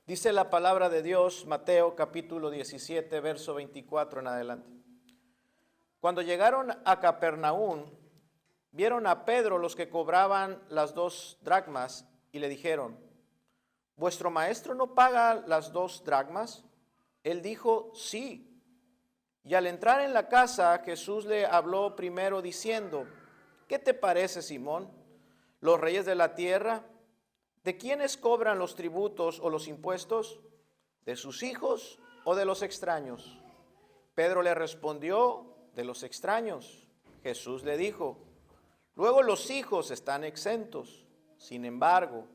Dice la palabra de Dios, Mateo capítulo 17, verso 24 en adelante. Cuando llegaron a Capernaum, vieron a Pedro los que cobraban las 2 dracmas y le dijeron: ¿vuestro maestro no paga las 2 dracmas? Él dijo: sí. Y al entrar en la casa, Jesús le habló primero diciendo: ¿qué te parece, Simón? ¿Los reyes de la tierra, de quiénes cobran los tributos o los impuestos? ¿De sus hijos o de los extraños? Pedro le respondió: de los extraños. Jesús le dijo: luego los hijos están exentos. Sin embargo,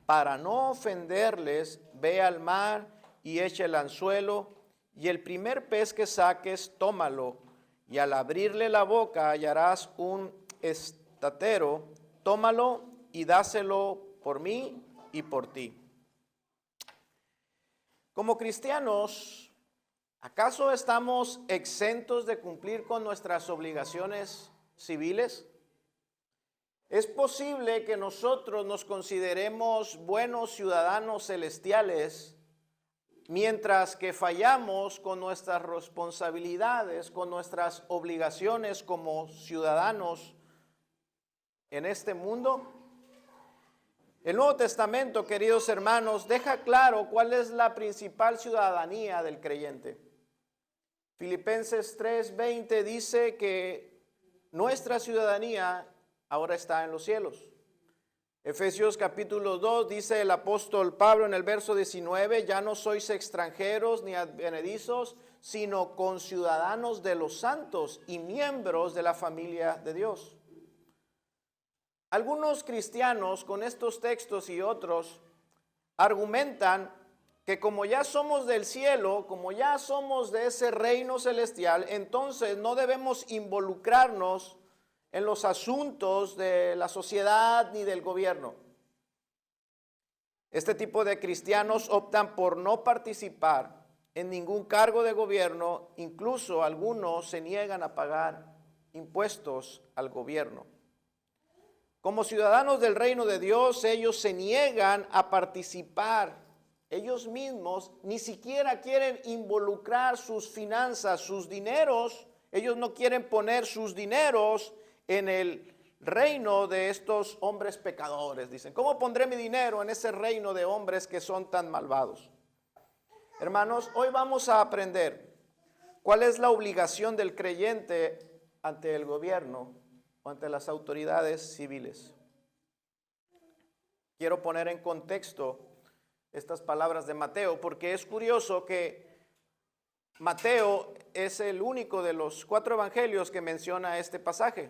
para no ofenderles, ve al mar y echa el anzuelo, y el primer pez que saques, tómalo, y al abrirle la boca hallarás un estatero, tómalo y dáselo por mí y por ti. Como cristianos, ¿acaso estamos exentos de cumplir con nuestras obligaciones civiles? ¿Es posible que nosotros nos consideremos buenos ciudadanos celestiales mientras que fallamos con nuestras responsabilidades, con nuestras obligaciones como ciudadanos en este mundo? El Nuevo Testamento, queridos hermanos, deja claro cuál es la principal ciudadanía del creyente. Filipenses 3:20 dice que nuestra ciudadanía ahora está en los cielos. Efesios capítulo 2 dice el apóstol Pablo en el verso 19: ya no sois extranjeros ni advenedizos, sino conciudadanos de los santos y miembros de la familia de Dios. Algunos cristianos con estos textos y otros argumentan que como ya somos del cielo, como ya somos de ese reino celestial, entonces no debemos involucrarnos en los asuntos de la sociedad ni del gobierno. Este tipo de cristianos optan por no participar en ningún cargo de gobierno, incluso algunos se niegan a pagar impuestos al gobierno. Como ciudadanos del reino de Dios, ellos se niegan a participar. Ellos mismos ni siquiera quieren involucrar sus finanzas, sus dineros. Ellos no quieren poner sus dineros en el reino de estos hombres pecadores. Dicen: ¿cómo pondré mi dinero en ese reino de hombres que son tan malvados? Hermanos, hoy vamos a aprender cuál es la obligación del creyente ante el gobierno o ante las autoridades civiles. Quiero poner en contexto estas palabras de Mateo, porque es curioso que Mateo es el único de los 4 evangelios que menciona este pasaje.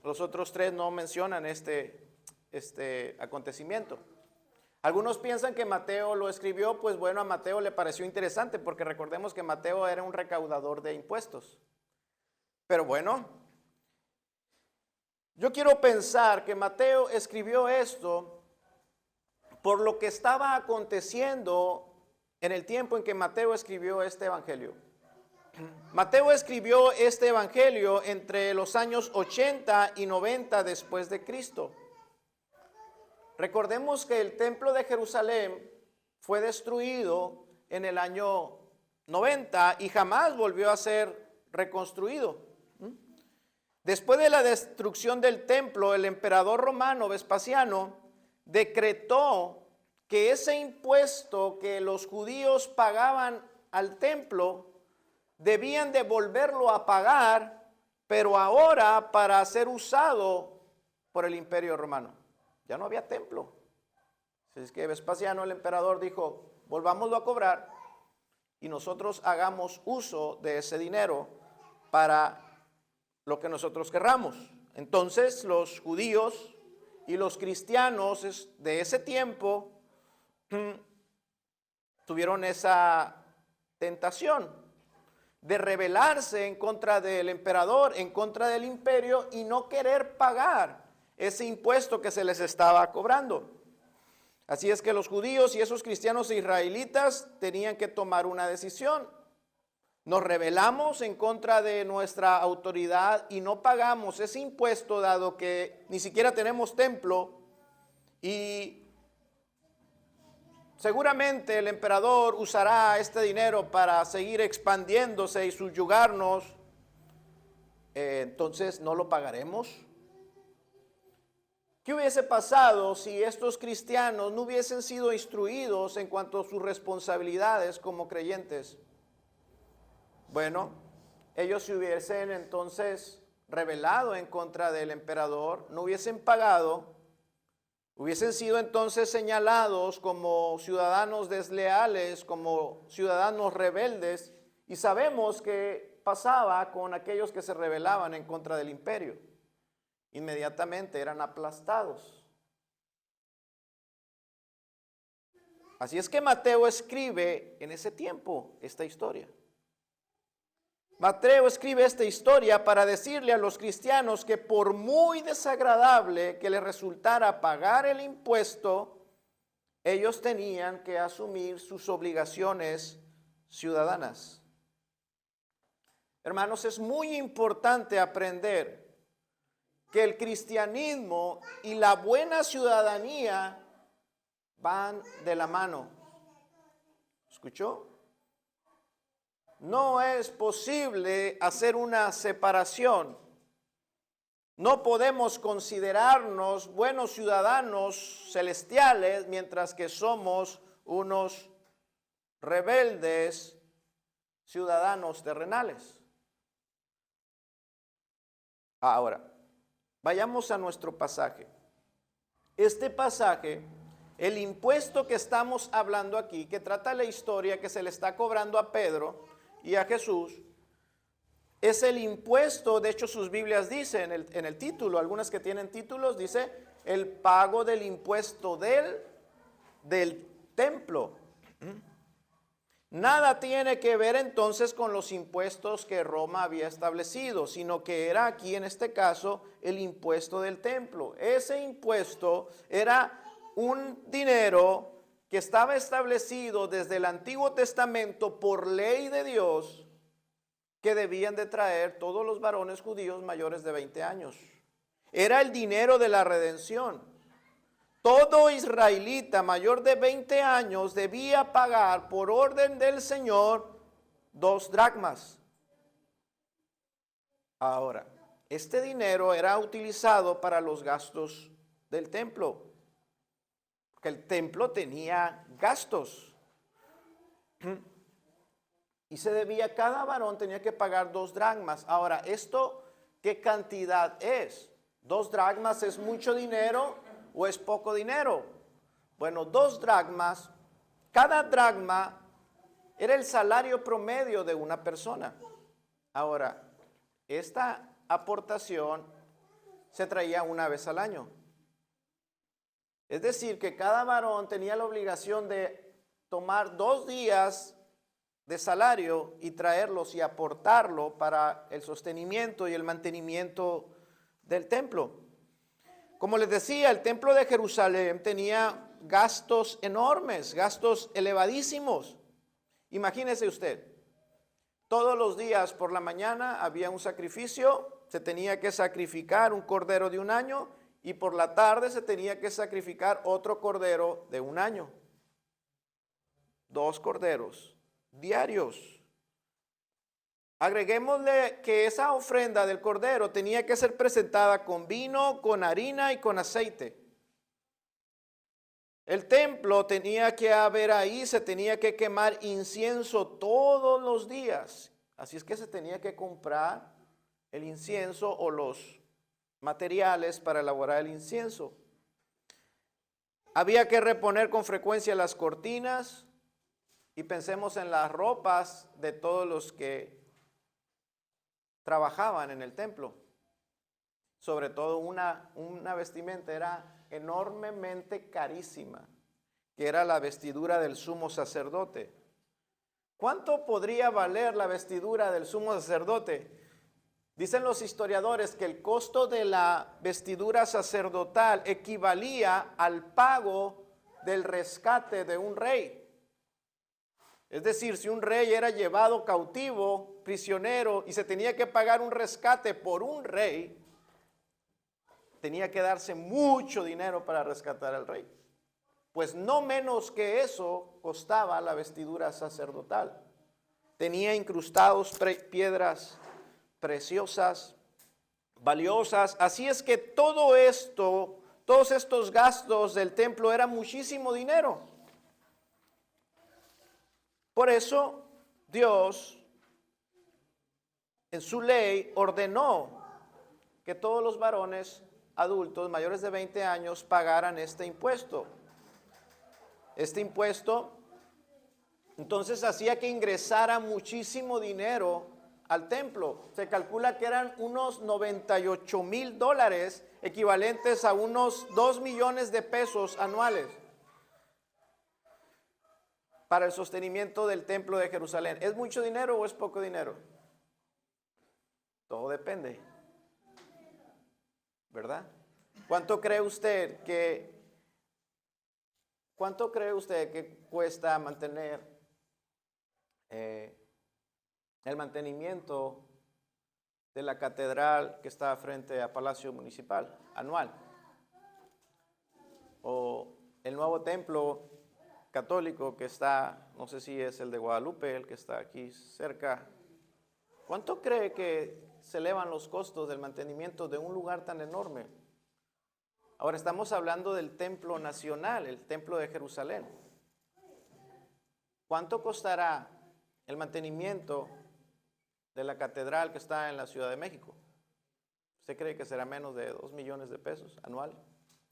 Los otros 3 no mencionan este acontecimiento. Algunos piensan que Mateo lo escribió, pues bueno, a Mateo le pareció interesante, porque recordemos que Mateo era un recaudador de impuestos. Pero bueno, yo quiero pensar que Mateo escribió esto por lo que estaba aconteciendo en el tiempo en que Mateo escribió este evangelio. Mateo escribió este evangelio entre los años 80 y 90 después de Cristo. Recordemos que el templo de Jerusalén fue destruido en el año 90 y jamás volvió a ser reconstruido. Después de la destrucción del templo, el emperador romano Vespasiano decretó que ese impuesto que los judíos pagaban al templo debían de volverlo a pagar, pero ahora para ser usado por el imperio romano. Ya no había templo. Así es que Vespasiano, el emperador, dijo: volvámoslo a cobrar y nosotros hagamos uso de ese dinero para lo que nosotros querramos. Entonces los judíos y los cristianos de ese tiempo tuvieron esa tentación de rebelarse en contra del emperador, en contra del imperio, y no querer pagar ese impuesto que se les estaba cobrando. Así es que los judíos y esos cristianos israelitas tenían que tomar una decisión. nos rebelamos en contra de nuestra autoridad y no pagamos ese impuesto, dado que ni siquiera tenemos templo, y seguramente el emperador usará este dinero para seguir expandiéndose y subyugarnos, entonces no lo pagaremos. ¿Qué hubiese pasado si estos cristianos no hubiesen sido instruidos en cuanto a sus responsabilidades como creyentes? Bueno, ellos se hubiesen entonces rebelado en contra del emperador, no hubiesen pagado, hubiesen sido entonces señalados como ciudadanos desleales, como ciudadanos rebeldes, y sabemos que pasaba con aquellos que se rebelaban en contra del imperio. Inmediatamente eran aplastados. Así es que Mateo escribe en ese tiempo esta historia. Mateo escribe esta historia para decirle a los cristianos que por muy desagradable que les resultara pagar el impuesto, ellos tenían que asumir sus obligaciones ciudadanas. Hermanos, es muy importante aprender que el cristianismo y la buena ciudadanía van de la mano. ¿Escuchó? No es posible hacer una separación. No podemos considerarnos buenos ciudadanos celestiales mientras que somos unos rebeldes ciudadanos terrenales. Ahora, vayamos a nuestro pasaje. Este pasaje, el impuesto que estamos hablando aquí, que trata la historia que se le está cobrando a Pedro y a Jesús, es el impuesto. De hecho, sus Biblias dicen en el título, algunas que tienen títulos, dice el pago del impuesto del templo. Nada tiene que ver entonces con los impuestos que Roma había establecido, sino que era aquí en este caso el impuesto del templo. Ese impuesto era un dinero que estaba establecido desde el Antiguo Testamento por ley de Dios, que debían de traer todos los varones judíos mayores de 20 años. Era el dinero de la redención. Todo israelita mayor de 20 años debía pagar por orden del Señor 2 dracmas. Ahora, este dinero era utilizado para los gastos del templo, porque el templo tenía gastos. Y se debía, cada varón tenía que pagar 2 dracmas. Ahora, ¿esto qué cantidad es? ¿2 dracmas es mucho dinero o es poco dinero? Bueno, 2 dracmas, cada dracma era el salario promedio de una persona. Ahora, esta aportación se traía una vez al año. Es decir, que cada varón tenía la obligación de tomar 2 días de salario y traerlos y aportarlo para el sostenimiento y el mantenimiento del templo. Como les decía, el templo de Jerusalén tenía gastos enormes, gastos elevadísimos. Imagínese usted, todos los días por la mañana había un sacrificio, se tenía que sacrificar un cordero de 1 año, y por la tarde se tenía que sacrificar otro cordero de 1 año. 2 corderos diarios. Agreguémosle que esa ofrenda del cordero tenía que ser presentada con vino, con harina y con aceite. El templo tenía que haber ahí, se tenía que quemar incienso todos los días. Así es que se tenía que comprar el incienso o los materiales para elaborar el incienso. Había que reponer con frecuencia las cortinas, y pensemos en las ropas de todos los que trabajaban en el templo. Sobre todo una vestimenta era enormemente carísima, que era la vestidura del sumo sacerdote. ¿Cuánto podría valer la vestidura del sumo sacerdote? Dicen los historiadores que el costo de la vestidura sacerdotal equivalía al pago del rescate de un rey. Es decir, si un rey era llevado cautivo, prisionero, y se tenía que pagar un rescate por un rey, tenía que darse mucho dinero para rescatar al rey. Pues no menos que eso costaba la vestidura sacerdotal. Tenía incrustados piedras preciosas, valiosas. Así es que todo esto, todos estos gastos del templo eran muchísimo dinero. Por eso Dios en su ley ordenó que todos los varones adultos mayores de 20 años pagaran este impuesto. Este impuesto entonces hacía que ingresara muchísimo dinero al templo. Se calcula que eran unos $98,000, equivalentes a unos 2 millones de pesos anuales, para el sostenimiento del templo de Jerusalén. ¿Es mucho dinero o es poco dinero? Todo depende, ¿verdad? ¿Cuánto cree usted que cuesta mantener el mantenimiento de la catedral que está frente a Palacio Municipal anual? O el nuevo templo católico que está, no sé si es el de Guadalupe, el que está aquí cerca. ¿Cuánto cree que se elevan los costos del mantenimiento de un lugar tan enorme? Ahora estamos hablando del templo nacional, el templo de Jerusalén. ¿Cuánto costará el mantenimiento de la catedral que está en la Ciudad de México? ¿Usted cree que será menos de 2 millones de pesos anual?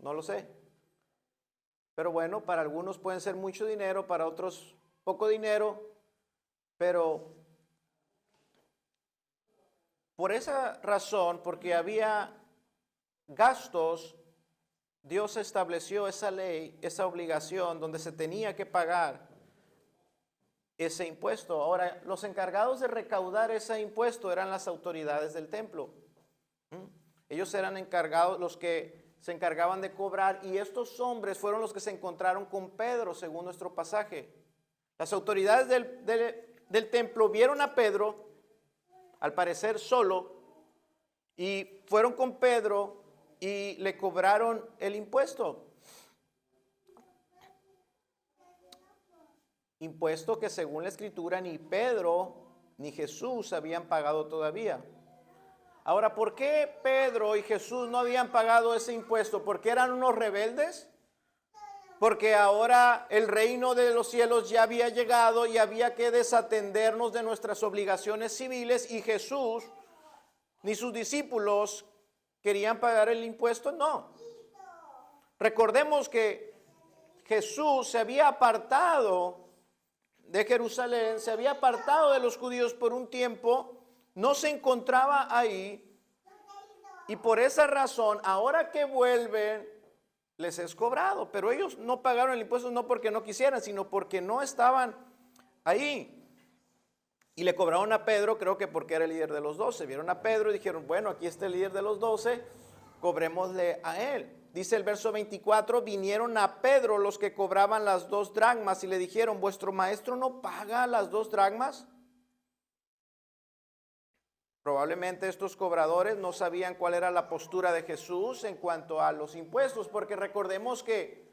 No lo sé. Pero bueno, para algunos pueden ser mucho dinero, para otros poco dinero, pero por esa razón, porque había gastos, Dios estableció esa ley, esa obligación donde se tenía que pagar ese impuesto. Ahora, los encargados de recaudar ese impuesto eran las autoridades del templo. Ellos eran encargados, los que se encargaban de cobrar, y estos hombres fueron los que se encontraron con Pedro, según nuestro pasaje. Las autoridades del templo vieron a Pedro, al parecer solo, y fueron con Pedro y le cobraron el impuesto. Impuesto que según la Escritura ni Pedro ni Jesús habían pagado todavía. Ahora, ¿por qué Pedro y Jesús no habían pagado ese impuesto? ¿Porque eran unos rebeldes? Porque ahora el reino de los cielos ya había llegado y había que desatendernos de nuestras obligaciones civiles, y Jesús ni sus discípulos querían pagar el impuesto. No. Recordemos que Jesús se había apartado de Jerusalén, se había apartado de los judíos por un tiempo, no se encontraba ahí, y por esa razón, ahora que vuelven, les es cobrado. Pero ellos no pagaron el impuesto no porque no quisieran, sino porque no estaban ahí. Y le cobraron a Pedro, creo que porque era el líder de los 12. Vieron a Pedro y dijeron, bueno, aquí está el líder de los 12, cobrémosle a él. Dice el verso 24, vinieron a Pedro los que cobraban las 2 dracmas y le dijeron, ¿vuestro maestro no paga las 2 dracmas? Probablemente estos cobradores no sabían cuál era la postura de Jesús en cuanto a los impuestos, porque recordemos que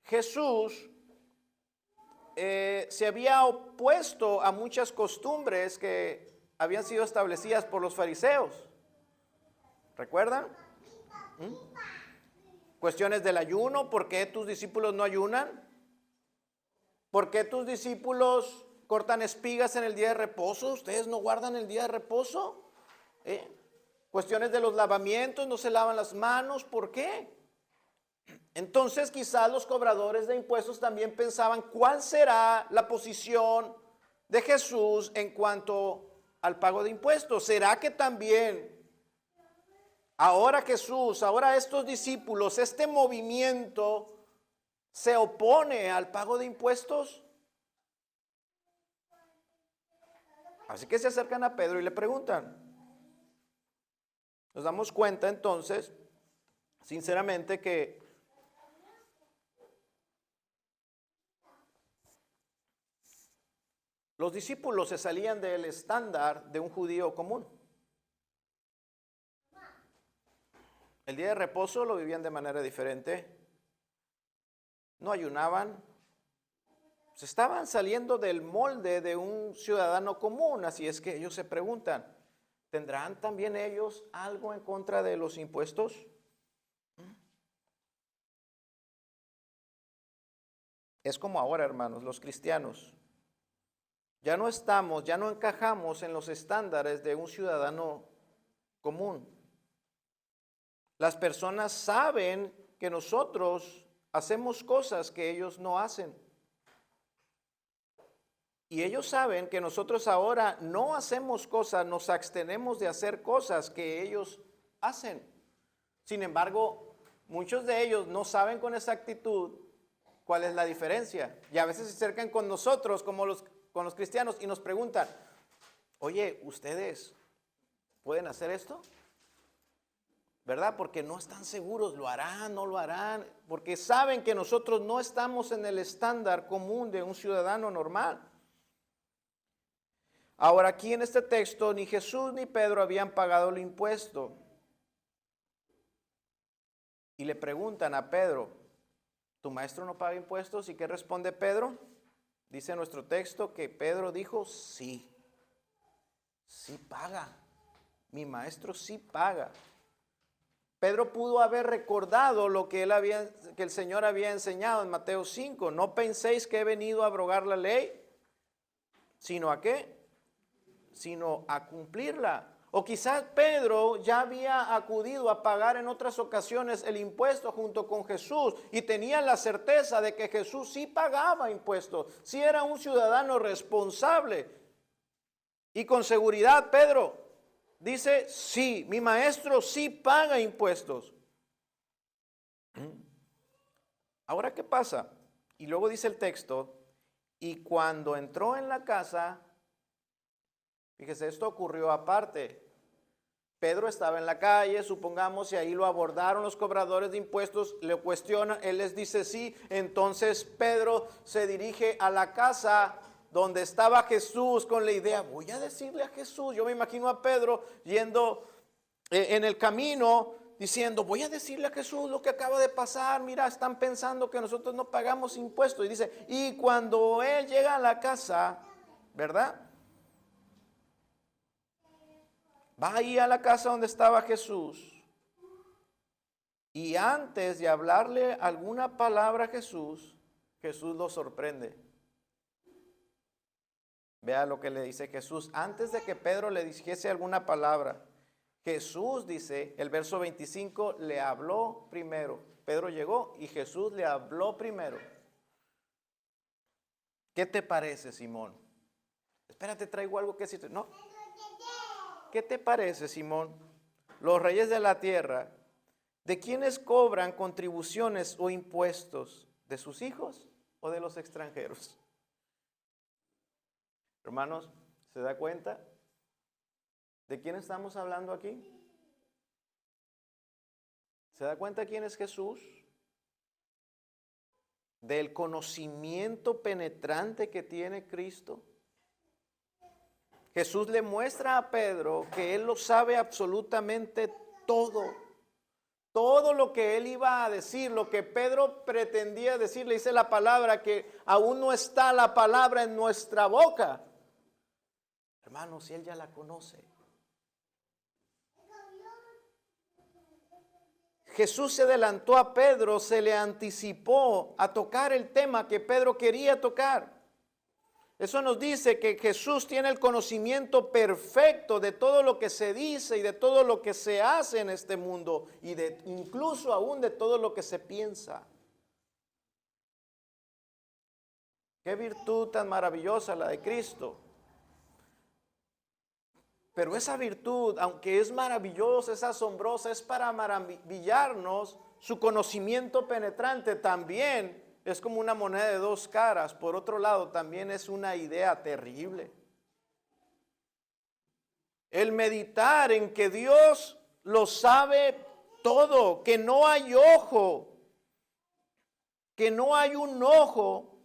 Jesús se había opuesto a muchas costumbres que habían sido establecidas por los fariseos. ¿Recuerdan? Cuestiones del ayuno. ¿Por qué tus discípulos no ayunan? ¿Por qué tus discípulos cortan espigas en el día de reposo? ¿Ustedes no guardan el día de reposo? Cuestiones de los lavamientos, no se lavan las manos. ¿Por qué? Entonces quizás los cobradores de impuestos también pensaban, ¿cuál será la posición de Jesús en cuanto al pago de impuestos? ¿Será que también ahora Jesús, ahora estos discípulos, este movimiento se opone al pago de impuestos? Así que se acercan a Pedro y le preguntan. Nos damos cuenta entonces, sinceramente, que Los discípulos se salían del estándar de un judío común. El día de reposo lo vivían de manera diferente. No ayunaban. Se estaban saliendo del molde de un ciudadano común. Así es que ellos se preguntan, ¿tendrán también ellos algo en contra de los impuestos? Es como ahora, hermanos, los cristianos. Ya no encajamos en los estándares de un ciudadano común. Las personas saben que nosotros hacemos cosas que ellos no hacen. Y ellos saben que nosotros ahora no hacemos cosas, nos abstenemos de hacer cosas que ellos hacen. Sin embargo, muchos de ellos no saben con exactitud cuál es la diferencia. Y a veces se acercan con nosotros, con los cristianos, y nos preguntan, oye, ¿ustedes pueden hacer esto? ¿Verdad? Porque no están seguros, ¿lo harán, no lo harán? Porque saben que nosotros no estamos en el estándar común de un ciudadano normal. Ahora, aquí en este texto, ni Jesús ni Pedro habían pagado el impuesto. Y le preguntan a Pedro, ¿tu maestro no paga impuestos? ¿Y qué responde Pedro? Dice nuestro texto que Pedro dijo, sí paga. Mi maestro sí paga. Pedro pudo haber recordado lo que que el Señor había enseñado en Mateo 5. No penséis que he venido a abrogar la ley, sino ¿a qué? Sino a cumplirla. O quizás Pedro ya había acudido a pagar en otras ocasiones el impuesto junto con Jesús y tenía la certeza de que Jesús sí pagaba impuestos, sí era un ciudadano responsable. Y con seguridad Pedro dice, sí, mi maestro sí paga impuestos. Ahora, ¿qué pasa? Y luego dice el texto, y cuando entró en la casa, fíjese, esto ocurrió aparte. Pedro estaba en la calle, supongamos, y ahí lo abordaron los cobradores de impuestos, le cuestionan, él les dice sí, entonces Pedro se dirige a la casa donde estaba Jesús con la idea, voy a decirle a Jesús, yo me imagino a Pedro yendo en el camino, diciendo, voy a decirle a Jesús lo que acaba de pasar, mira, están pensando que nosotros no pagamos impuestos, y dice, y cuando él llega a la casa, ¿verdad? Va ahí a la casa donde estaba Jesús y antes de hablarle alguna palabra a Jesús, Jesús lo sorprende. Vea lo que le dice Jesús. Antes de que Pedro le dijese alguna palabra, Jesús dice, el verso 25, le habló primero. Pedro llegó y Jesús le habló primero. ¿Qué te parece, Simón? Espérate, traigo algo que decirte. No. ¿Qué te parece, Simón? Los reyes de la tierra, ¿de quiénes cobran contribuciones o impuestos? ¿De sus hijos o de los extranjeros? Hermanos, ¿se da cuenta? ¿De quién estamos hablando aquí? ¿Se da cuenta quién es Jesús? Del conocimiento penetrante que tiene Cristo. Jesús le muestra a Pedro que él lo sabe absolutamente todo. Todo lo que él iba a decir, lo que Pedro pretendía decir, le dice la palabra que aún no está la palabra en nuestra boca. Hermanos, si él ya la conoce. Jesús se adelantó a Pedro, se le anticipó a tocar el tema que Pedro quería tocar. Eso nos dice que Jesús tiene el conocimiento perfecto de todo lo que se dice y de todo lo que se hace en este mundo y de incluso aún de todo lo que se piensa. Qué virtud tan maravillosa la de Cristo. Pero esa virtud, aunque es maravillosa, es asombrosa, es para maravillarnos, su conocimiento penetrante también es como una moneda de dos caras. Por otro lado, también es una idea terrible. El meditar en que Dios lo sabe todo, que no hay ojo, que no hay un ojo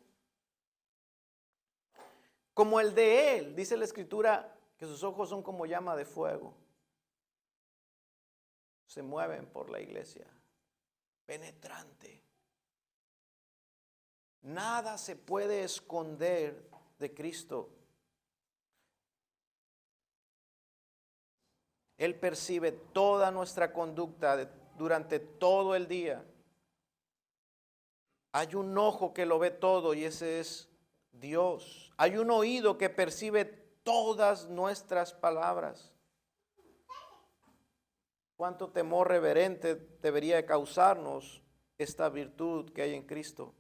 como el de él. Dice la Escritura que sus ojos son como llama de fuego. Se mueven por la iglesia. Penetrante. Nada se puede esconder de Cristo. Él percibe toda nuestra conducta durante todo el día. Hay un ojo que lo ve todo y ese es Dios. Hay un oído que percibe todas nuestras palabras. ¿Cuánto temor reverente debería causarnos esta virtud que hay en Cristo?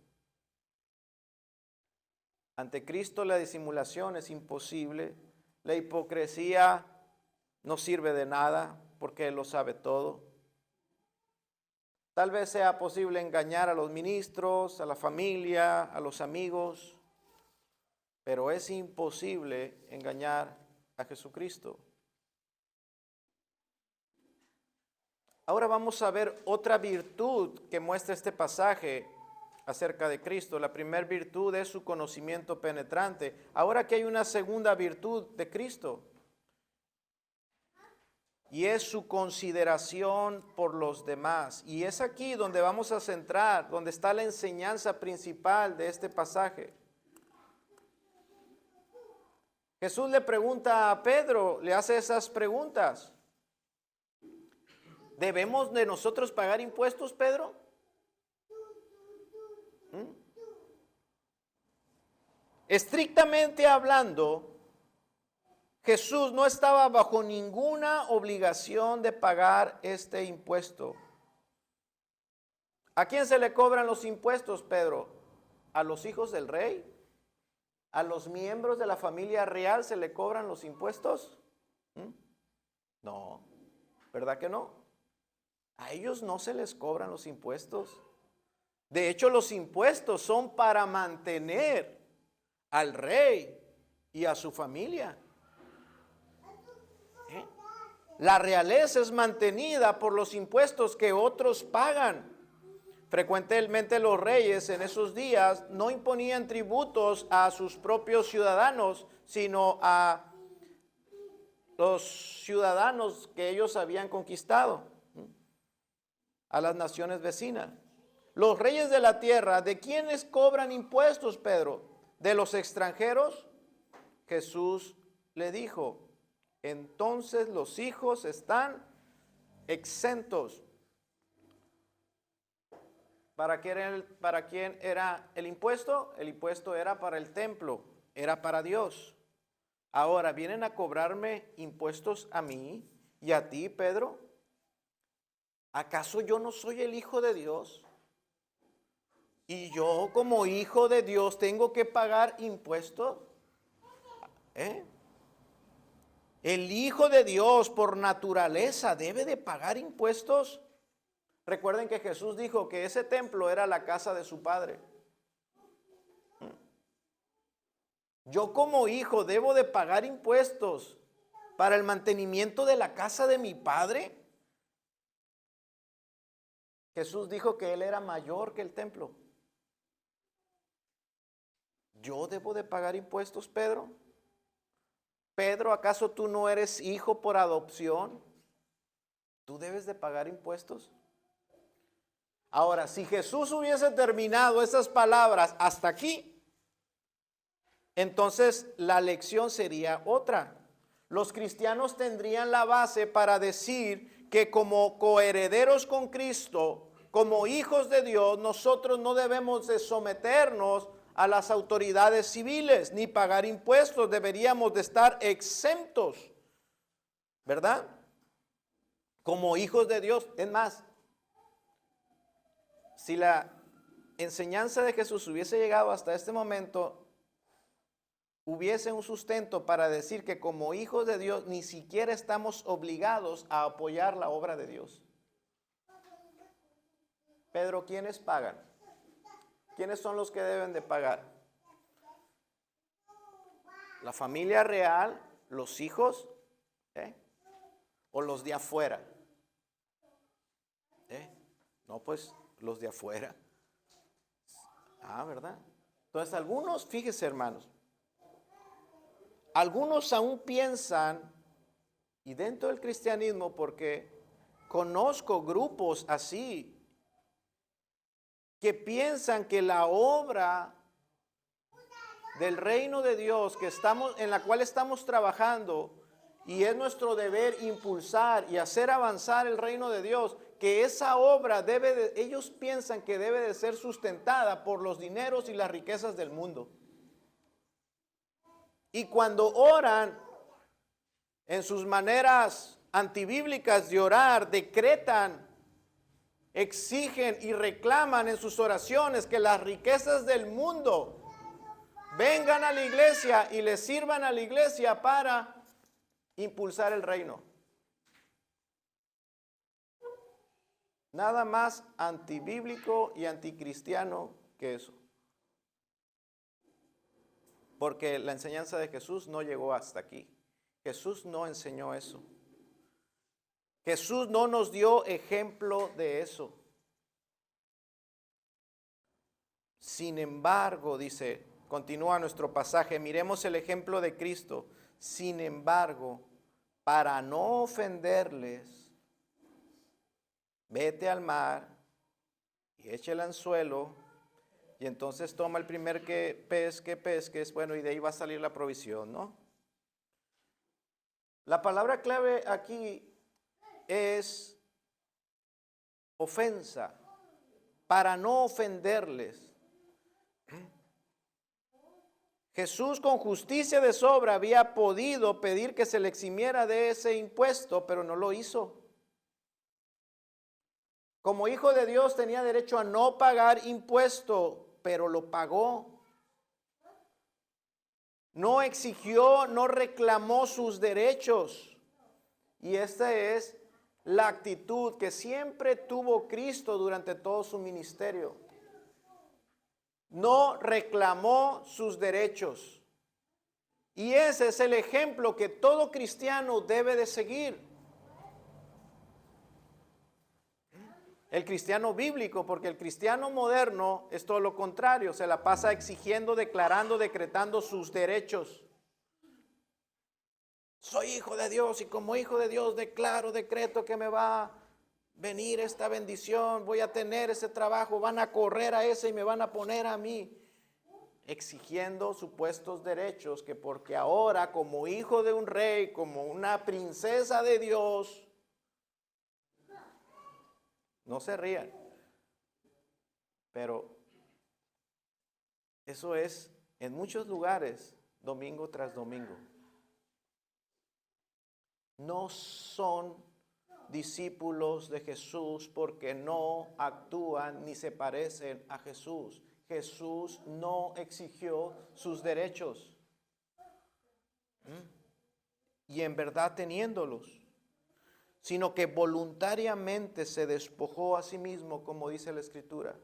Ante Cristo la disimulación es imposible. La hipocresía no sirve de nada porque Él lo sabe todo. Tal vez sea posible engañar a los ministros, a la familia, a los amigos, pero es imposible engañar a Jesucristo. Ahora vamos a ver otra virtud que muestra este pasaje acerca de Cristo. La primera virtud es su conocimiento penetrante. Ahora que hay una segunda virtud de Cristo, y es su consideración por los demás. Y es aquí donde vamos a centrar, donde está la enseñanza principal de este pasaje. Jesús le pregunta a Pedro, le hace esas preguntas. ¿Debemos de nosotros pagar impuestos, Pedro? Estrictamente hablando, Jesús no estaba bajo ninguna obligación de pagar este impuesto. ¿A quién se le cobran los impuestos, Pedro? ¿A los hijos del rey? ¿A los miembros de la familia real se le cobran los impuestos? No, ¿verdad que no? A ellos no se les cobran los impuestos. De hecho, los impuestos son para mantener al rey y a su familia. La realeza es mantenida por los impuestos que otros pagan. Frecuentemente los reyes en esos días no imponían tributos a sus propios ciudadanos, sino a los ciudadanos que ellos habían conquistado, a las naciones vecinas. Los reyes de la tierra, ¿de quiénes cobran impuestos, Pedro? ¿De los extranjeros? Jesús le dijo, entonces los hijos están exentos. ¿Para quién era el impuesto? El impuesto era para el templo, era para Dios. Ahora, ¿vienen a cobrarme impuestos a mí y a ti, Pedro? ¿Acaso yo no soy el Hijo de Dios? ¿Y yo como Hijo de Dios tengo que pagar impuestos? ¿El Hijo de Dios por naturaleza debe de pagar impuestos? Recuerden que Jesús dijo que ese templo era la casa de su Padre. Yo como hijo debo de pagar impuestos para el mantenimiento de la casa de mi Padre. Jesús dijo que Él era mayor que el templo. ¿Yo debo de pagar impuestos, Pedro? Pedro, ¿acaso tú no eres hijo por adopción? ¿Tú debes de pagar impuestos? Ahora, si Jesús hubiese terminado esas palabras hasta aquí, entonces la lección sería otra. Los cristianos tendrían la base para decir que como coherederos con Cristo, como hijos de Dios, nosotros no debemos de someternos a las autoridades civiles ni pagar impuestos, deberíamos de estar exentos, ¿verdad? Como hijos de Dios. Es más, si la enseñanza de Jesús hubiese llegado hasta este momento, hubiese un sustento para decir que como hijos de Dios ni siquiera estamos obligados a apoyar la obra de Dios. Pedro, ¿quiénes pagan? ¿Quiénes son los que deben de pagar? ¿La familia real? ¿Los hijos? ¿O los de afuera? No, pues los de afuera. ¿Verdad? Entonces algunos, fíjese hermanos, Algunos aún piensan, y dentro del cristianismo, porque conozco grupos así, que piensan que la obra del reino de Dios en la cual estamos trabajando, y es nuestro deber impulsar y hacer avanzar el reino de Dios, que esa obra ellos piensan que debe de ser sustentada por los dineros y las riquezas del mundo. Y cuando oran en sus maneras antibíblicas de orar, decretan, exigen y reclaman en sus oraciones que las riquezas del mundo vengan a la iglesia y le sirvan a la iglesia para impulsar el reino. Nada más antibíblico y anticristiano que eso. Porque la enseñanza de Jesús no llegó hasta aquí. Jesús no enseñó eso. Jesús no nos dio ejemplo de eso. Sin embargo, dice, continúa nuestro pasaje, miremos el ejemplo de Cristo. Sin embargo, para no ofenderles, vete al mar y echa el anzuelo, y entonces toma el primer pez que pesques, bueno, y de ahí va a salir la provisión, ¿no? La palabra clave aquí es ofensa, para no ofenderles. Jesús con justicia de sobra había podido pedir que se le eximiera de ese impuesto, pero no lo hizo. Como hijo de Dios tenía derecho a no pagar impuesto, pero lo pagó. No exigió, no reclamó sus derechos. Y esta es la actitud que siempre tuvo Cristo durante todo su ministerio. No reclamó sus derechos. Y ese es el ejemplo que todo cristiano debe de seguir. El cristiano bíblico, porque el cristiano moderno es todo lo contrario, se la pasa exigiendo, declarando, decretando sus derechos. Soy hijo de Dios y como hijo de Dios decreto que me va a venir esta bendición, voy a tener ese trabajo, van a correr a ese y me van a poner a mí. Exigiendo supuestos derechos que porque ahora como hijo de un rey, como una princesa de Dios, no se rían, pero eso es en muchos lugares, domingo tras domingo. No son discípulos de Jesús porque no actúan ni se parecen a Jesús. Jesús no exigió sus derechos. Y en verdad teniéndolos, sino que voluntariamente se despojó a sí mismo, como dice la Escritura.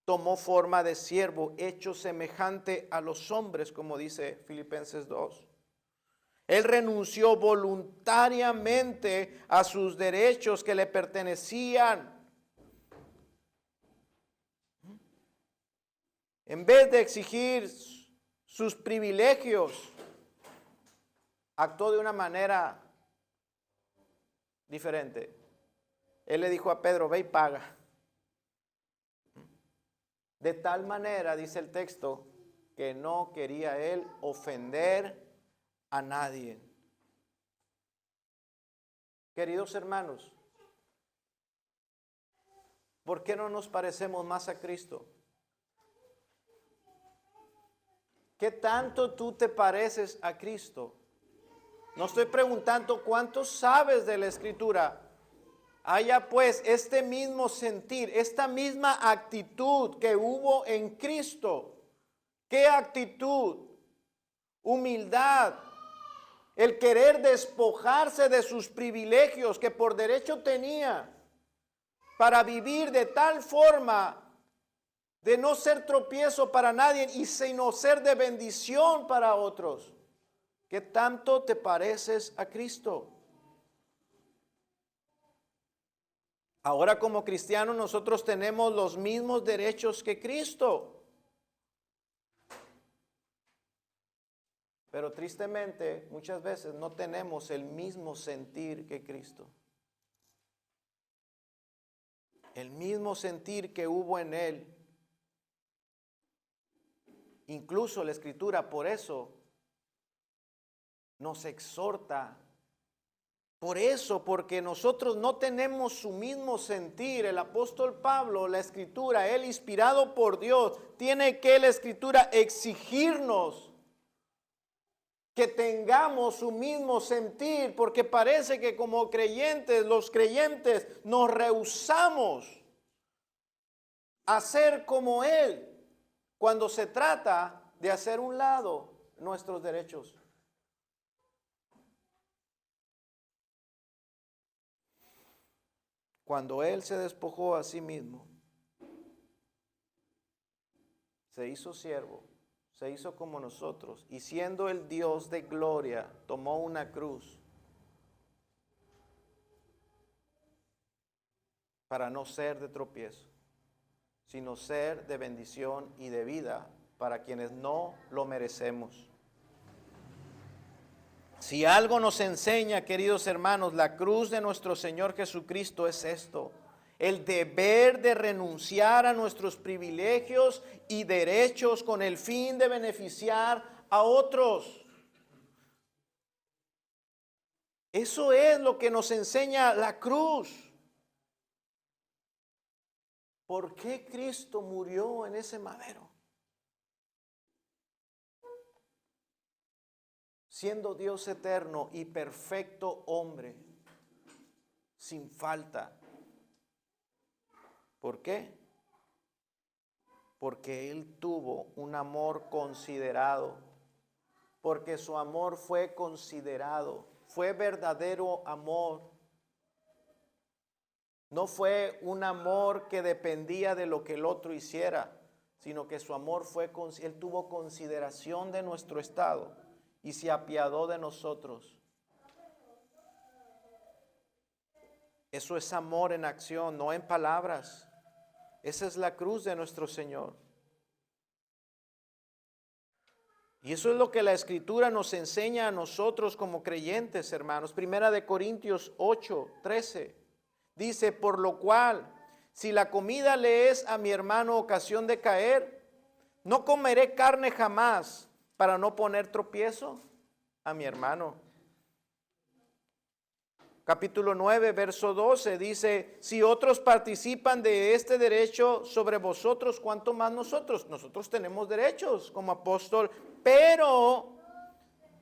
Tomó forma de siervo, hecho semejante a los hombres, como dice Filipenses 2. Él renunció voluntariamente a sus derechos que le pertenecían. En vez de exigir sus privilegios, actuó de una manera diferente. Él le dijo a Pedro, ve y paga. De tal manera, dice el texto, que no quería él ofender a nadie. Queridos hermanos, ¿por qué no nos parecemos más a Cristo? ¿Qué tanto tú te pareces a Cristo? No estoy preguntando cuánto sabes de la Escritura. Haya pues este mismo sentir, esta misma actitud que hubo en Cristo. ¿Qué actitud? Humildad. El querer despojarse de sus privilegios que por derecho tenía para vivir de tal forma de no ser tropiezo para nadie y sino ser de bendición para otros. ¿Qué tanto te pareces a Cristo? Ahora como cristianos nosotros tenemos los mismos derechos que Cristo. Pero tristemente, muchas veces no tenemos el mismo sentir que Cristo. El mismo sentir que hubo en Él. Incluso la Escritura por eso nos exhorta. Por eso, porque nosotros no tenemos su mismo sentir. El apóstol Pablo, la Escritura, él inspirado por Dios, tiene que la Escritura exigirnos que tengamos su mismo sentir, porque parece que como creyentes, los creyentes nos rehusamos a ser como Él cuando se trata de hacer un lado nuestros derechos. Cuando Él se despojó a sí mismo, se hizo siervo, se hizo como nosotros, y siendo el Dios de gloria, tomó una cruz para no ser de tropiezo, sino ser de bendición y de vida para quienes no lo merecemos. Si algo nos enseña, queridos hermanos, la cruz de nuestro Señor Jesucristo es esto: el deber de renunciar a nuestros privilegios y derechos con el fin de beneficiar a otros. Eso es lo que nos enseña la cruz. ¿Por qué Cristo murió en ese madero? Siendo Dios eterno y perfecto hombre, sin falta. ¿Por qué? Porque Él tuvo un amor considerado, porque su amor fue considerado, fue verdadero amor. No fue un amor que dependía de lo que el otro hiciera, sino que su amor fue, Él tuvo consideración de nuestro estado y se apiadó de nosotros. Eso es amor en acción, no en palabras. Esa es la cruz de nuestro Señor. Y eso es lo que la Escritura nos enseña a nosotros como creyentes, hermanos. Primera de Corintios 8:13. Dice: por lo cual, si la comida le es a mi hermano ocasión de caer, no comeré carne jamás para no poner tropiezo a mi hermano. Capítulo 9, verso 12 dice: si otros participan de este derecho sobre vosotros, ¿cuánto más nosotros? Nosotros tenemos derechos como apóstol, pero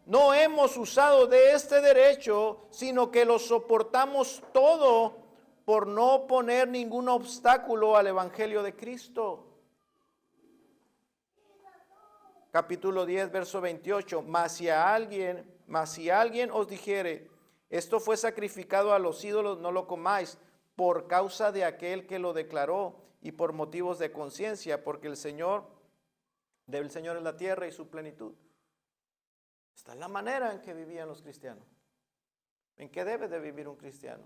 no hemos usado de este derecho, sino que lo soportamos todo por no poner ningún obstáculo al evangelio de Cristo. Capítulo 10, verso 28. Mas si alguien os dijere: esto fue sacrificado a los ídolos, no lo comáis, por causa de aquel que lo declaró y por motivos de conciencia, porque del Señor es la tierra y su plenitud. Esta es la manera en que vivían los cristianos. ¿En qué debe de vivir un cristiano?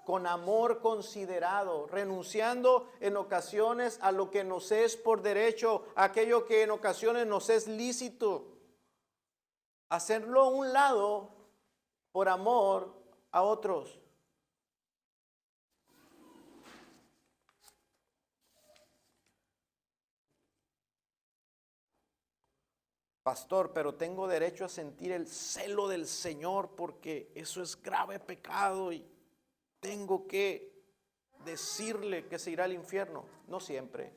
Con amor considerado, renunciando en ocasiones a lo que nos es por derecho, aquello que en ocasiones nos es lícito. Hacerlo a un lado por amor a otros. Pastor, pero tengo derecho a sentir el celo del Señor porque eso es grave pecado y tengo que decirle que se irá al infierno. No siempre.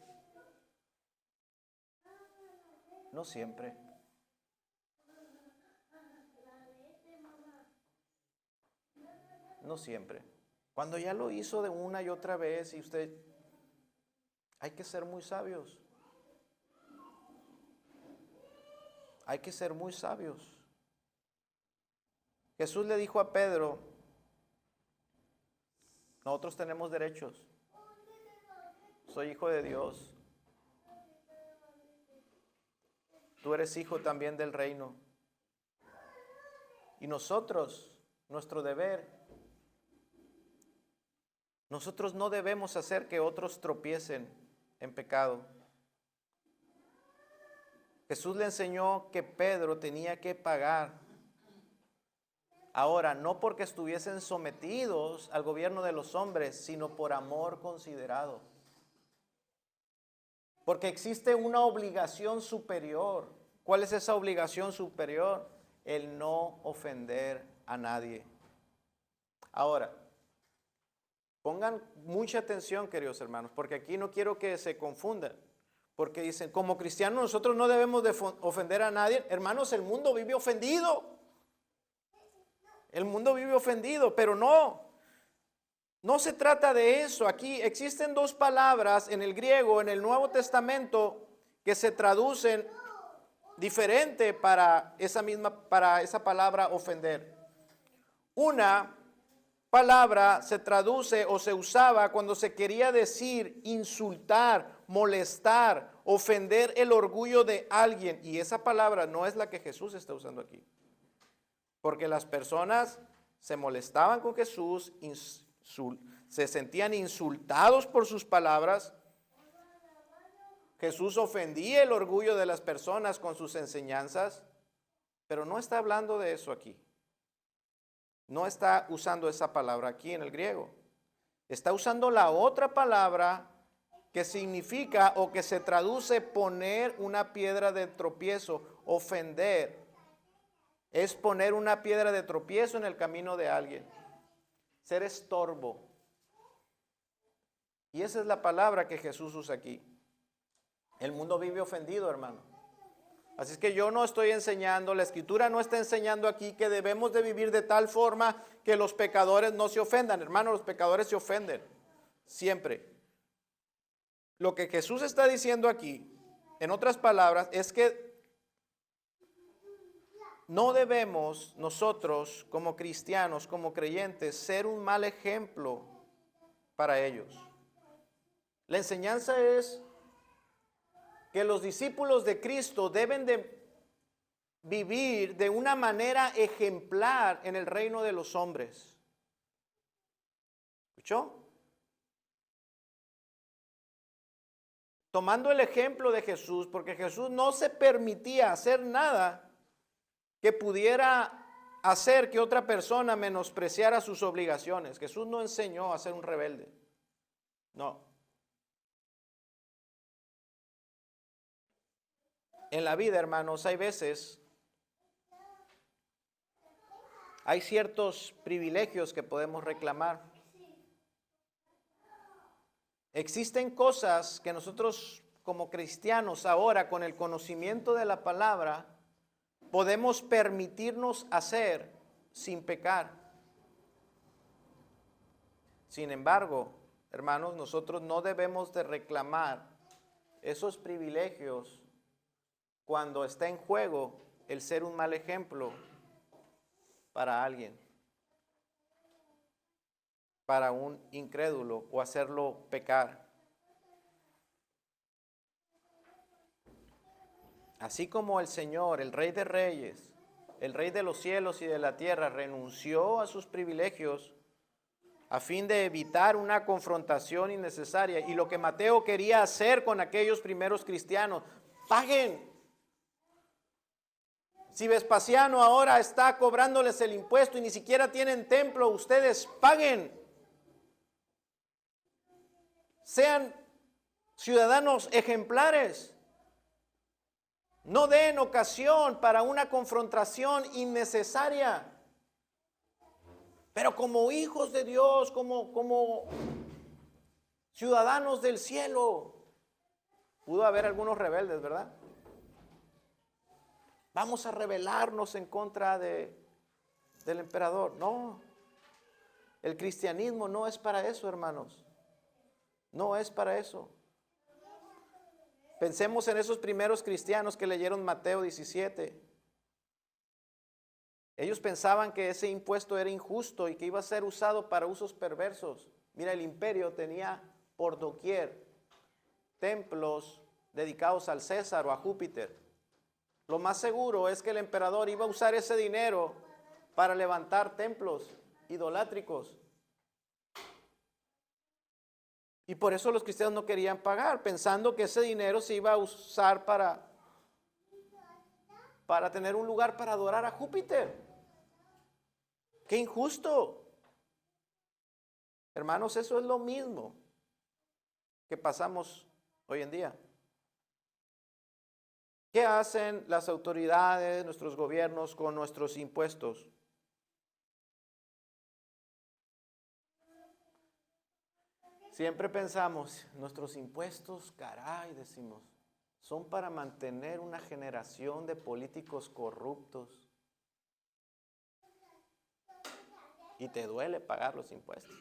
No siempre. No siempre. Cuando ya lo hizo de una y otra vez y usted, hay que ser muy sabios. Hay que ser muy sabios. Jesús le dijo a Pedro: nosotros tenemos derechos. Soy hijo de Dios. Tú eres hijo también del reino. Y nosotros, nuestro deber, nosotros no debemos hacer que otros tropiecen en pecado. Jesús le enseñó que Pedro tenía que pagar. Ahora, no porque estuviesen sometidos al gobierno de los hombres, sino por amor considerado. Porque existe una obligación superior. ¿Cuál es esa obligación superior? El no ofender a nadie. Ahora, pongan mucha atención, queridos hermanos, porque aquí no quiero que se confundan. Porque dicen, como cristianos nosotros no debemos de ofender a nadie. Hermanos, el mundo vive ofendido. El mundo vive ofendido, pero no se trata de eso. Aquí existen dos palabras en el griego, en el Nuevo Testamento, que se traducen diferente para esa palabra ofender. Una palabra se traduce o se usaba cuando se quería decir insultar, molestar, ofender el orgullo de alguien. Y esa palabra no es la que Jesús está usando aquí. Porque las personas se molestaban con Jesús, se sentían insultados por sus palabras. Jesús ofendía el orgullo de las personas con sus enseñanzas, pero no está hablando de eso aquí. No está usando esa palabra aquí en el griego. Está usando la otra palabra que significa o que se traduce poner una piedra de tropiezo, ofender. Es poner una piedra de tropiezo en el camino de alguien. Ser estorbo. Y esa es la palabra que Jesús usa aquí. El mundo vive ofendido, hermano. Así es que yo no estoy enseñando, la Escritura no está enseñando aquí que debemos de vivir de tal forma que los pecadores no se ofendan. Hermano, los pecadores se ofenden. Siempre. Lo que Jesús está diciendo aquí, en otras palabras, es que no debemos nosotros como cristianos, como creyentes, ser un mal ejemplo para ellos. La enseñanza es que los discípulos de Cristo deben de vivir de una manera ejemplar en el reino de los hombres. ¿Escuchó? Tomando el ejemplo de Jesús, porque Jesús no se permitía hacer nada que pudiera hacer que otra persona menospreciara sus obligaciones. Jesús no enseñó a ser un rebelde. No. En la vida, hermanos, hay ciertos privilegios que podemos reclamar. Existen cosas que nosotros como cristianos ahora, con el conocimiento de la palabra, podemos permitirnos hacer sin pecar. Sin embargo, hermanos, nosotros no debemos de reclamar esos privilegios cuando está en juego el ser un mal ejemplo para alguien, para un incrédulo, o hacerlo pecar. Así como el Señor, el Rey de Reyes, el Rey de los cielos y de la tierra, renunció a sus privilegios a fin de evitar una confrontación innecesaria. Y lo que Mateo quería hacer con aquellos primeros cristianos: paguen. Si Vespasiano ahora está cobrándoles el impuesto y ni siquiera tienen templo, ustedes paguen. Sean ciudadanos ejemplares. No den ocasión para una confrontación innecesaria. Pero como hijos de Dios, como ciudadanos del cielo, pudo haber algunos rebeldes, ¿verdad? Vamos a rebelarnos en contra del emperador. No, el cristianismo no es para eso, hermanos. No es para eso. Pensemos en esos primeros cristianos que leyeron Mateo 17. Ellos pensaban que ese impuesto era injusto y que iba a ser usado para usos perversos. Mira, el imperio tenía por doquier templos dedicados al César o a Júpiter. Lo más seguro es que el emperador iba a usar ese dinero para levantar templos idolátricos. Y por eso los cristianos no querían pagar, pensando que ese dinero se iba a usar para para tener un lugar para adorar a Júpiter. ¡Qué injusto! Hermanos, eso es lo mismo que pasamos hoy en día. ¿Qué hacen las autoridades, nuestros gobiernos con nuestros impuestos? Siempre pensamos, nuestros impuestos, caray, decimos, son para mantener una generación de políticos corruptos. Y te duele pagar los impuestos.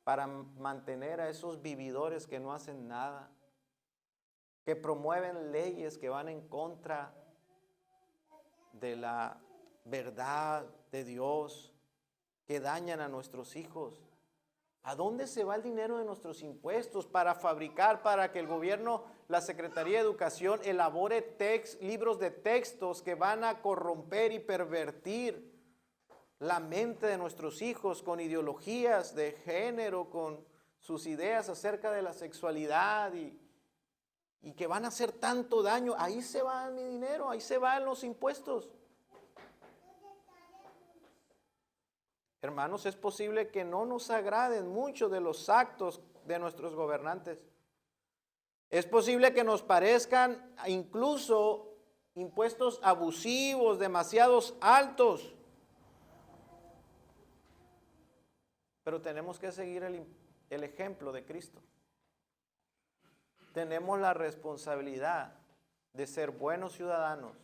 Para mantener a esos vividores que no hacen nada, que promueven leyes que van en contra de la verdad de Dios, que dañan a nuestros hijos. ¿A dónde se va el dinero de nuestros impuestos para fabricar, para que el gobierno, la Secretaría de Educación elabore libros de textos que van a corromper y pervertir la mente de nuestros hijos con ideologías de género, con sus ideas acerca de la sexualidad y que van a hacer tanto daño? Ahí se va mi dinero, ahí se van los impuestos. Hermanos, es posible que no nos agraden muchos de los actos de nuestros gobernantes. Es posible que nos parezcan incluso impuestos abusivos, demasiados altos. Pero tenemos que seguir el ejemplo de Cristo. Tenemos la responsabilidad de ser buenos ciudadanos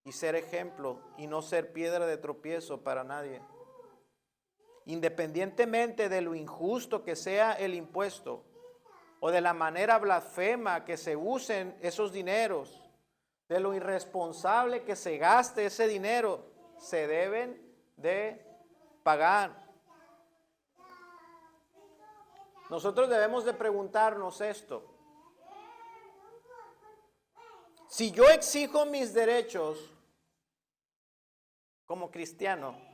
y ser ejemplo y no ser piedra de tropiezo para nadie. Independientemente de lo injusto que sea el impuesto o de la manera blasfema que se usen esos dineros, de lo irresponsable que se gaste ese dinero, se deben de pagar. Nosotros debemos de preguntarnos esto. Si yo exijo mis derechos como cristiano,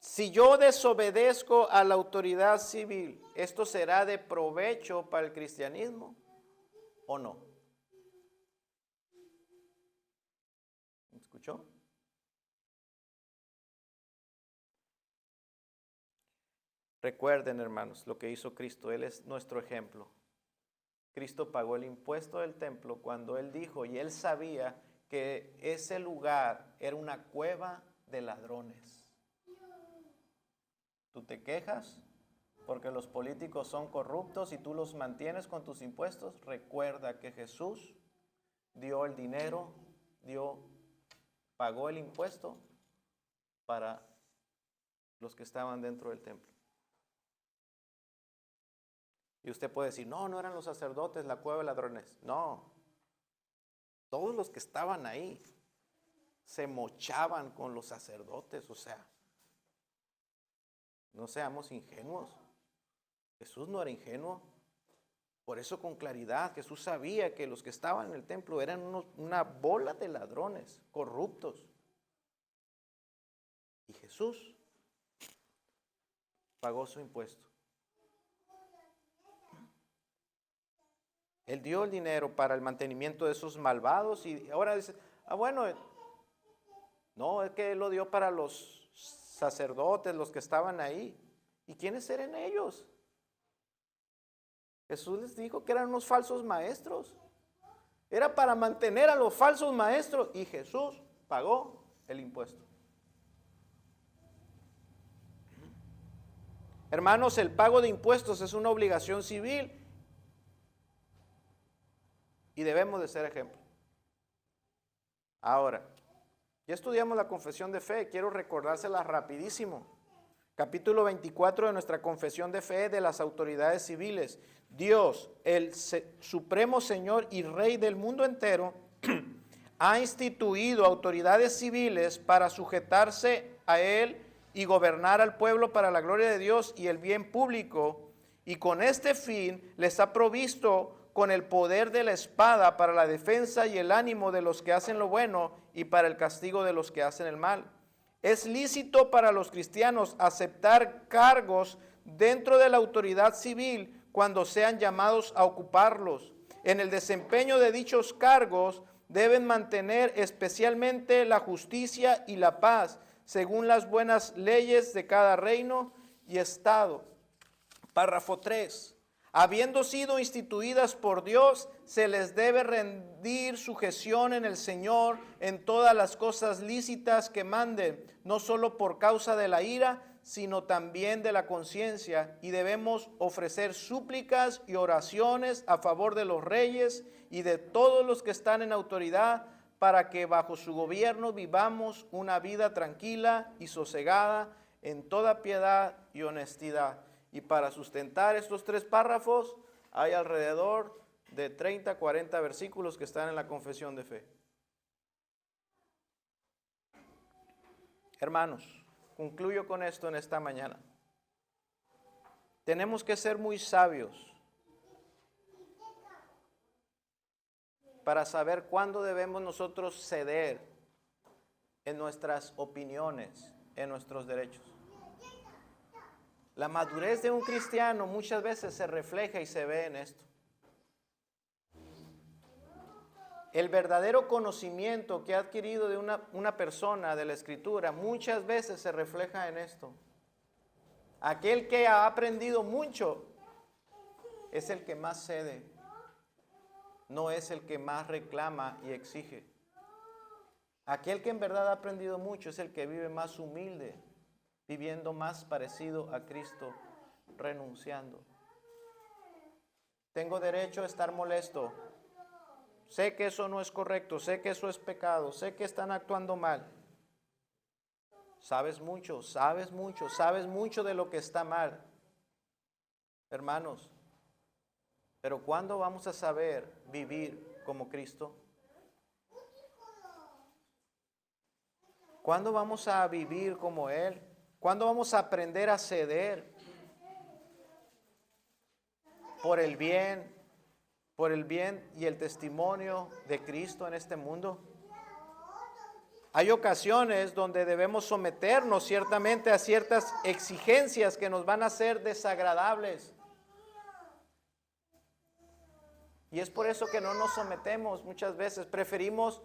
si yo desobedezco a la autoridad civil, ¿esto será de provecho para el cristianismo o no? ¿Me escuchó? Recuerden, hermanos, lo que hizo Cristo. Él es nuestro ejemplo. Cristo pagó el impuesto del templo cuando Él dijo, y Él sabía que ese lugar era una cueva de ladrones. Tú te quejas porque los políticos son corruptos y tú los mantienes con tus impuestos. Recuerda que Jesús dio el dinero, pagó el impuesto para los que estaban dentro del templo. Y usted puede decir, no eran los sacerdotes, la cueva de ladrones. No, todos los que estaban ahí se mochaban con los sacerdotes, o sea, no seamos ingenuos. Jesús no era ingenuo. Por eso con claridad Jesús sabía que los que estaban en el templo eran una bola de ladrones, corruptos. Y Jesús pagó su impuesto. Él dio el dinero para el mantenimiento de esos malvados y ahora dice, no, es que Él lo dio para los sacerdotes, los que estaban ahí. ¿Y quiénes eran ellos? Jesús les dijo que eran unos falsos maestros. Era para mantener a los falsos maestros y Jesús pagó el impuesto. Hermanos, el pago de impuestos es una obligación civil y debemos de ser ejemplo. Ahora, ya estudiamos la confesión de fe, quiero recordársela rapidísimo. Capítulo 24 de nuestra confesión de fe de las autoridades civiles. Dios, el supremo Señor y Rey del mundo entero, ha instituido autoridades civiles para sujetarse a Él y gobernar al pueblo para la gloria de Dios y el bien público, y con este fin les ha provisto con el poder de la espada para la defensa y el ánimo de los que hacen lo bueno y para el castigo de los que hacen el mal. Es lícito para los cristianos aceptar cargos dentro de la autoridad civil cuando sean llamados a ocuparlos. En el desempeño de dichos cargos deben mantener especialmente la justicia y la paz, según las buenas leyes de cada reino y estado. Párrafo 3. Habiendo sido instituidas por Dios, se les debe rendir sujeción en el Señor en todas las cosas lícitas que manden, no solo por causa de la ira, sino también de la conciencia, y debemos ofrecer súplicas y oraciones a favor de los reyes y de todos los que están en autoridad, para que bajo su gobierno vivamos una vida tranquila y sosegada en toda piedad y honestidad. Y para sustentar estos 3 párrafos hay alrededor de 30, 40 versículos que están en la confesión de fe. Hermanos, concluyo con esto en esta mañana. Tenemos que ser muy sabios para saber cuándo debemos nosotros ceder en nuestras opiniones, en nuestros derechos. La madurez de un cristiano muchas veces se refleja y se ve en esto. El verdadero conocimiento que ha adquirido de una persona de la Escritura muchas veces se refleja en esto. Aquel que ha aprendido mucho es el que más cede, no es el que más reclama y exige. Aquel que en verdad ha aprendido mucho es el que vive más humilde, viviendo más parecido a Cristo, renunciando. Tengo derecho a estar molesto. Sé que eso no es correcto, sé que eso es pecado, sé que están actuando mal. Sabes mucho de lo que está mal, hermanos. Pero ¿cuándo vamos a saber vivir como Cristo? ¿Cuándo vamos a vivir como Él? ¿Cuándo vamos a aprender a ceder por el bien y el testimonio de Cristo en este mundo? Hay ocasiones donde debemos someternos ciertamente a ciertas exigencias que nos van a ser desagradables. Y es por eso que no nos sometemos muchas veces. Preferimos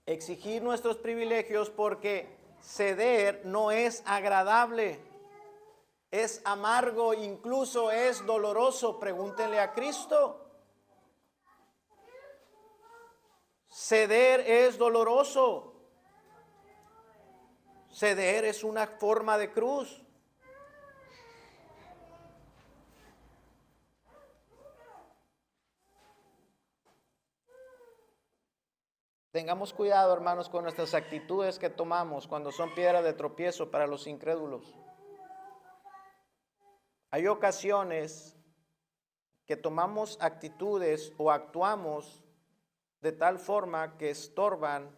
exigir nuestros privilegios porque ceder no es agradable, es amargo, incluso es doloroso. Pregúntenle a Cristo. Ceder es doloroso. Ceder es una forma de cruz. Tengamos cuidado, hermanos, con nuestras actitudes que tomamos cuando son piedra de tropiezo para los incrédulos. Hay ocasiones que tomamos actitudes o actuamos de tal forma que estorban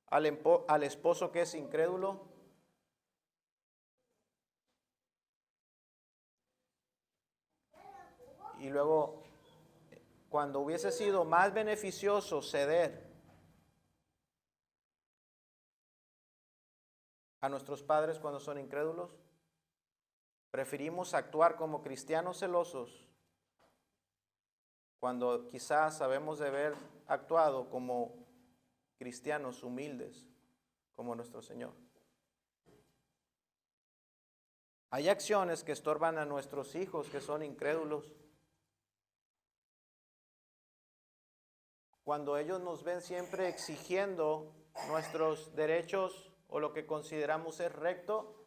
al esposo que es incrédulo. Y luego, cuando hubiese sido más beneficioso ceder a nuestros padres cuando son incrédulos, preferimos actuar como cristianos celosos cuando quizás sabemos de haber actuado como cristianos humildes como nuestro Señor. Hay acciones que estorban a nuestros hijos que son incrédulos. Cuando ellos nos ven siempre exigiendo nuestros derechos o lo que consideramos es recto,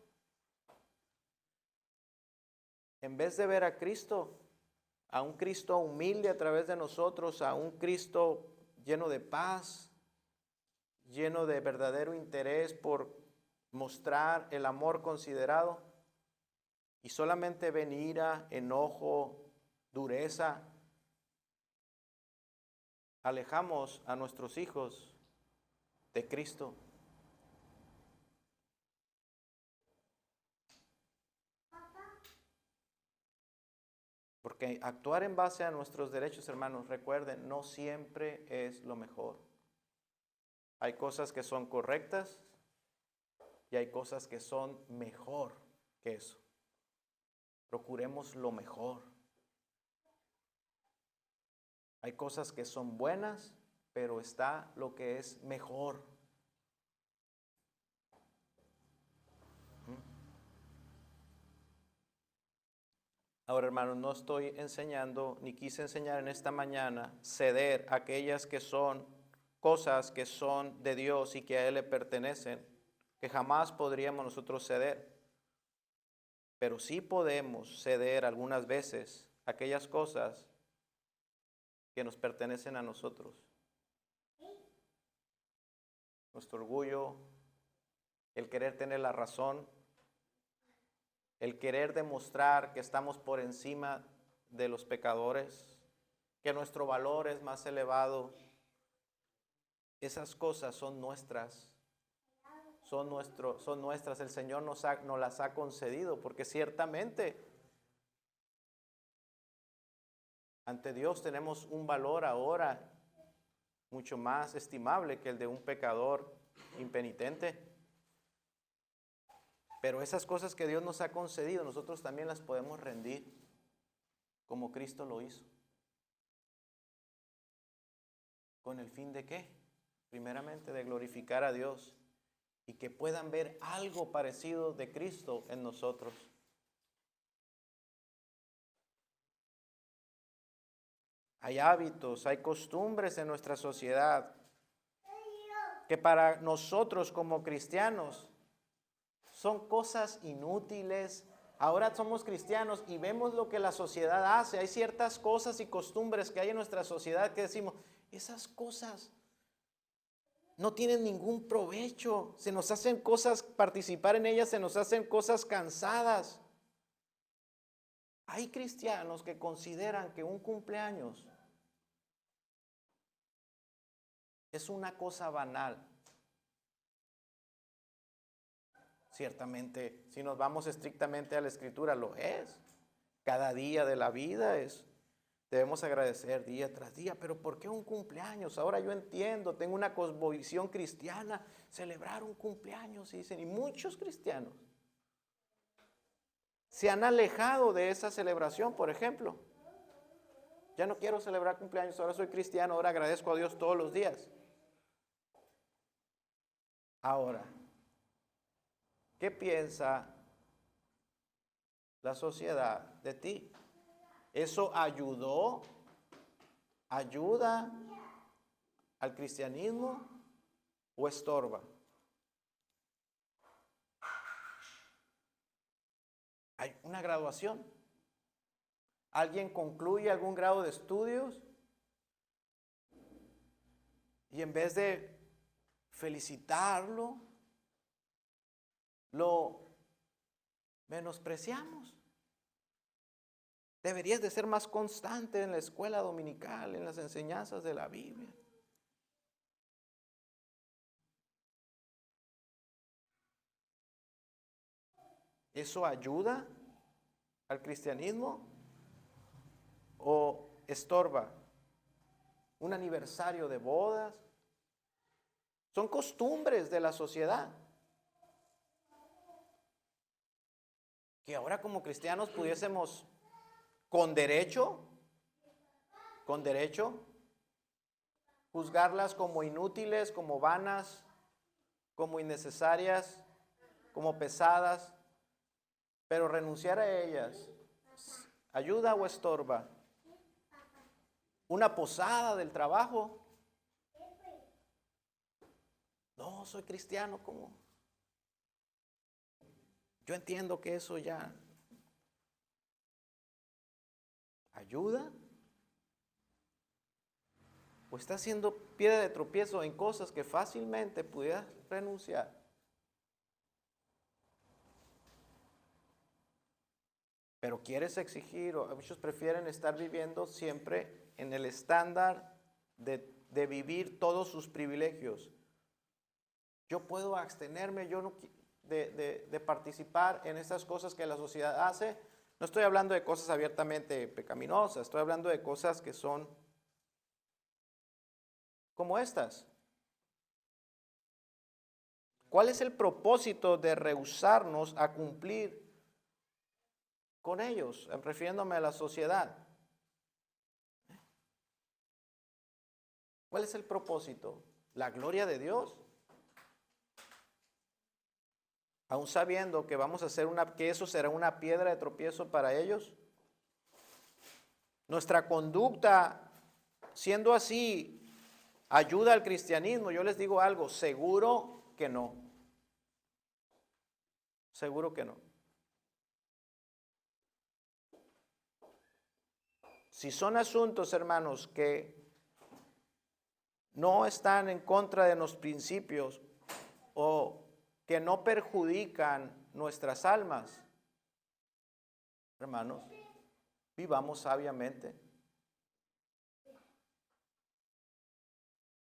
en vez de ver a Cristo, a un Cristo humilde a través de nosotros, a un Cristo lleno de paz, lleno de verdadero interés por mostrar el amor considerado, y solamente ven ira, enojo, dureza, alejamos a nuestros hijos de Cristo. Porque actuar en base a nuestros derechos, hermanos, recuerden, no siempre es lo mejor. Hay cosas que son correctas y hay cosas que son mejor que eso. Procuremos lo mejor. Hay cosas que son buenas, pero está lo que es mejor. Ahora, hermanos, no estoy enseñando, ni quise enseñar en esta mañana, ceder a aquellas que son cosas que son de Dios y que a Él le pertenecen, que jamás podríamos nosotros ceder. Pero sí podemos ceder algunas veces aquellas cosas que nos pertenecen a nosotros. Nuestro orgullo, el querer tener la razón, el querer demostrar que estamos por encima de los pecadores, que nuestro valor es más elevado. Esas cosas son nuestras, son nuestras. El Señor nos las ha concedido, porque ciertamente ante Dios tenemos un valor ahora mucho más estimable que el de un pecador impenitente. Pero esas cosas que Dios nos ha concedido, nosotros también las podemos rendir, como Cristo lo hizo. ¿Con el fin de qué? Primeramente de glorificar a Dios y que puedan ver algo parecido de Cristo en nosotros. Hay hábitos, hay costumbres en nuestra sociedad que para nosotros como cristianos son cosas inútiles. Ahora somos cristianos y vemos lo que la sociedad hace. Hay ciertas cosas y costumbres que hay en nuestra sociedad que decimos, esas cosas no tienen ningún provecho. Se nos hacen cosas, participar en ellas se nos hacen cosas cansadas. Hay cristianos que consideran que un cumpleaños es una cosa banal. Ciertamente, si nos vamos estrictamente a la Escritura, lo es. Cada día de la vida debemos agradecer día tras día. Pero ¿por qué un cumpleaños? Ahora yo entiendo, tengo una cosmovisión cristiana, celebrar un cumpleaños, dicen, y muchos cristianos se han alejado de esa celebración, por ejemplo. Ya no quiero celebrar cumpleaños, ahora soy cristiano, ahora agradezco a Dios todos los días. Ahora, ¿qué piensa la sociedad de ti? ¿Eso ayuda al cristianismo o estorba? Hay una graduación. Alguien concluye algún grado de estudios y en vez de felicitarlo, lo menospreciamos. Deberías de ser más constante en la escuela dominical, en las enseñanzas de la Biblia. ¿Eso ayuda al cristianismo o estorba? Un aniversario de bodas son costumbres de la sociedad que ahora como cristianos pudiésemos con derecho, juzgarlas como inútiles, como vanas, como innecesarias, como pesadas, pero renunciar a ellas, ¿ayuda o estorba? Una posada del trabajo. No, soy cristiano, ¿cómo? Yo entiendo que eso ya ayuda. O está haciendo piedra de tropiezo en cosas que fácilmente pudieras renunciar. Pero quieres exigir, o muchos prefieren estar viviendo siempre en el estándar de vivir todos sus privilegios. Yo puedo abstenerme, de participar en estas cosas que la sociedad hace. No estoy hablando de cosas abiertamente pecaminosas, estoy hablando de cosas que son como estas. ¿Cuál es el propósito de rehusarnos a cumplir con ellos? Refiriéndome a la sociedad. ¿Cuál es el propósito? La gloria de Dios. Aún sabiendo que vamos a hacer que eso será una piedra de tropiezo para ellos. Nuestra conducta, siendo así, ayuda al cristianismo. Yo les digo algo, seguro que no. Seguro que no. Si son asuntos, hermanos, que no están en contra de los principios o que no perjudican nuestras almas, hermanos, vivamos sabiamente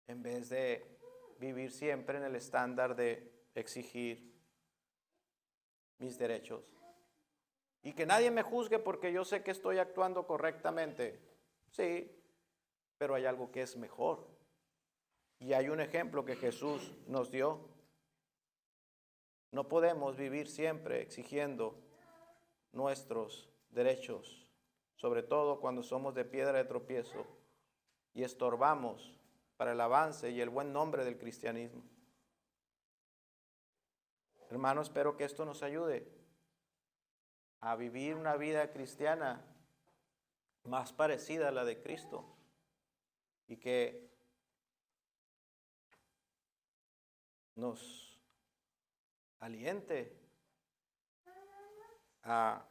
en vez de vivir siempre en el estándar de exigir mis derechos. Y que nadie me juzgue porque yo sé que estoy actuando correctamente. Sí, pero hay algo que es mejor. Y hay un ejemplo que Jesús nos dio. No podemos vivir siempre exigiendo nuestros derechos, sobre todo cuando somos de piedra de tropiezo y estorbamos para el avance y el buen nombre del cristianismo. Hermano, espero que esto nos ayude a vivir una vida cristiana más parecida a la de Cristo y que nos aliente a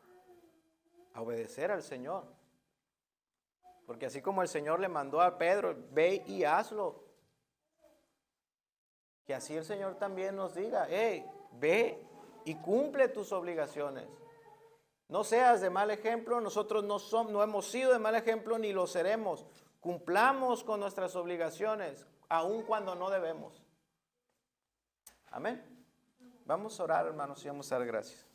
obedecer al Señor. Porque así como el Señor le mandó a Pedro, ve y hazlo. Que así el Señor también nos diga, hey, ve y cumple tus obligaciones. No seas de mal ejemplo, nosotros no hemos sido de mal ejemplo ni lo seremos. Cumplamos con nuestras obligaciones, aun cuando no debemos. Amén. Vamos a orar, hermanos, y vamos a dar gracias.